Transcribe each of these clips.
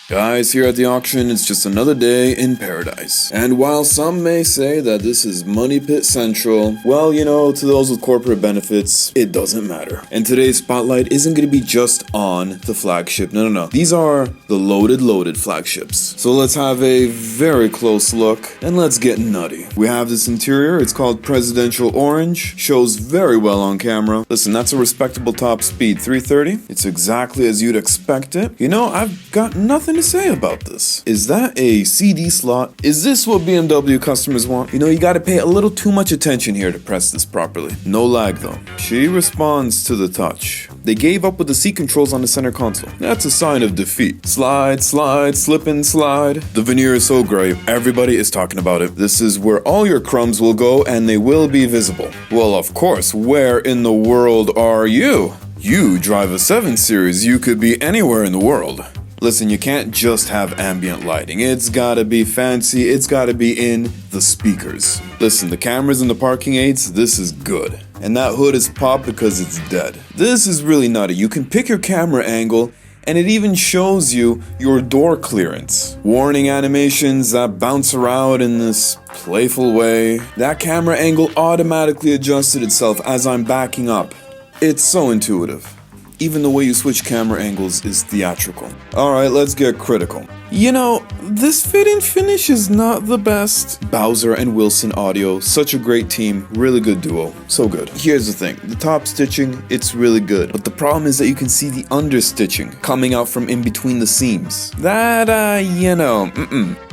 Guys, here at the auction, it's just another day in paradise. And while some may say that this is Money Pit Central, well, you know, to those with corporate benefits, it doesn't matter. And today's spotlight isn't going to be just on the flagship. No. These are the loaded flagships. So let's have a very close look and let's get nutty. We have this interior. It's called Presidential Orange. Shows very well on camera. Listen, that's a respectable top speed, 330. It's exactly as you'd expect it. You know, I've got nothing to say about this. Is that a CD slot? Is this what BMW customers want? You know, you gotta pay a little too much attention here to press this properly. No lag though. She responds to the touch. They gave up with the seat controls on the center console. That's a sign of defeat. Slide, slip and slide. The veneer is so great. Everybody is talking about it. This is where all your crumbs will go and they will be visible. Well, of course, where in the world are you? You drive a 7 Series. You could be anywhere in the world. Listen, you can't just have ambient lighting. It's gotta be fancy, it's gotta be in the speakers. Listen, the cameras and the parking aids, this is good. And that hood is popped because it's dead. This is really nutty. You can pick your camera angle and it even shows you your door clearance. Warning animations that bounce around in this playful way. That camera angle automatically adjusted itself as I'm backing up. It's so intuitive. Even the way you switch camera angles is theatrical. Alright, let's get critical. You know, this fit and finish is not the best. Bowser and Wilson Audio, such a great team, really good duo, so good. Here's the thing, the top stitching, it's really good. But the problem is that you can see the understitching coming out from in between the seams. That,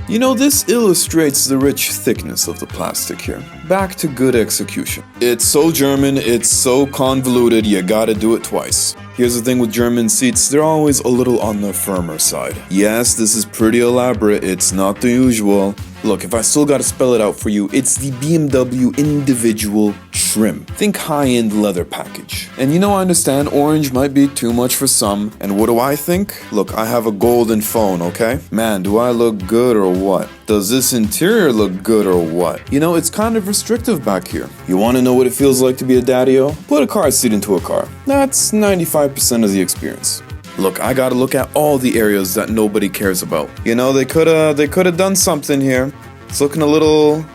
You know, this illustrates the rich thickness of the plastic here. Back to good execution. It's so German, it's so convoluted, you gotta do it twice. Here's the thing with German seats, they're always a little on the firmer side. Yes, this is pretty elaborate, it's not the usual. Look, if I still gotta spell it out for you, it's the BMW Individual trim. Think high-end leather package. And you know, I understand orange might be too much for some. And what do I think? Look, I have a golden phone, okay? Man, do I look good or what? Does this interior look good or what? You know, it's kind of restrictive back here. You wanna know what it feels like to be a daddy-o? Put a car seat into a car. That's 95% of the experience. Look, I gotta look at all the areas that nobody cares about. You know, they coulda done something here. It's looking a little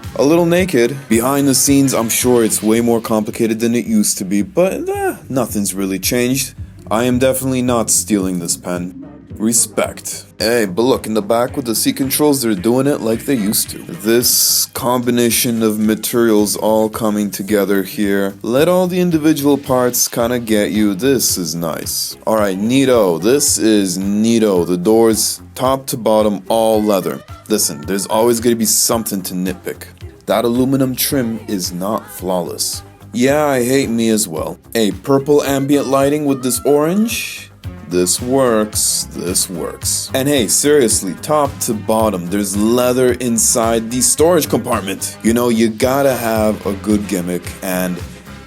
naked. Behind the scenes, I'm sure it's way more complicated than it used to be, but nothing's really changed. I am definitely not stealing this pen. Respect. Hey, but look, in the back with the seat controls, they're doing it like they used to. This combination of materials all coming together here. Let all the individual parts kind of get you. This is nice. Alright, neato. This is neato. The doors, top to bottom, all leather. Listen, there's always going to be something to nitpick. That aluminum trim is not flawless. Yeah, I hate me as well. Hey, purple ambient lighting with this orange? This works. And hey, seriously, top to bottom, there's leather inside the storage compartment. You know, you gotta have a good gimmick, and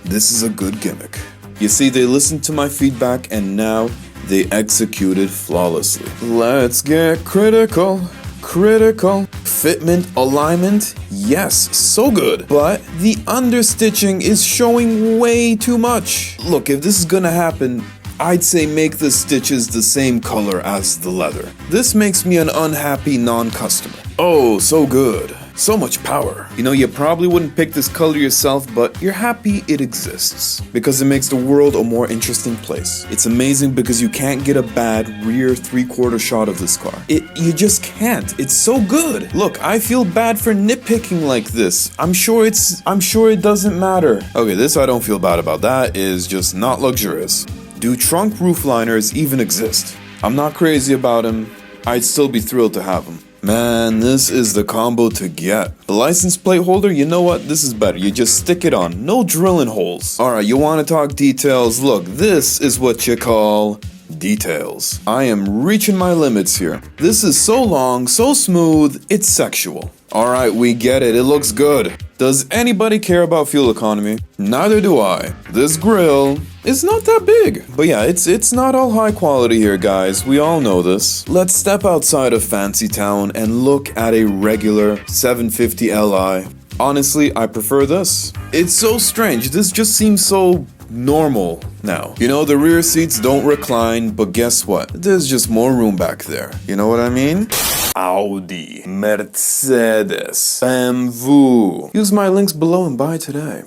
this is a good gimmick. You see, they listened to my feedback, and now they executed flawlessly. Let's get critical. Fitment, alignment, yes, so good. But the understitching is showing way too much. Look, if this is gonna happen, I'd say make the stitches the same color as the leather. This makes me an unhappy non-customer. Oh, so good. So much power. You know, you probably wouldn't pick this color yourself, but you're happy it exists. Because it makes the world a more interesting place. It's amazing because you can't get a bad rear 3/4 shot of this car. You just can't. It's so good. Look, I feel bad for nitpicking like this. I'm sure it doesn't matter. Okay, this I don't feel bad about. That is just not luxurious. Do trunk roof liners even exist? I'm not crazy about them. I'd still be thrilled to have them. Man, this is the combo to get. The license plate holder, you know what? This is better. You just stick it on. No drilling holes. Alright, you want to talk details? Look, this is what you call details. I am reaching my limits here. This is so long, so smooth, it's sexual. Alright, we get it. It looks good. Does anybody care about fuel economy? Neither do I. This grille is not that big. But yeah, it's not all high quality here, guys. We all know this. Let's step outside of Fancy Town and look at a regular 750Li. Honestly, I prefer this. It's so strange. This just seems so normal now. You know, the rear seats don't recline, but guess what? There's just more room back there. You know what I mean? Audi, Mercedes, BMW. Use my links below and buy today.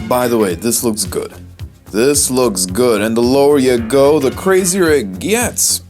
By the way, this looks good. This looks good, and the lower you go, the crazier it gets.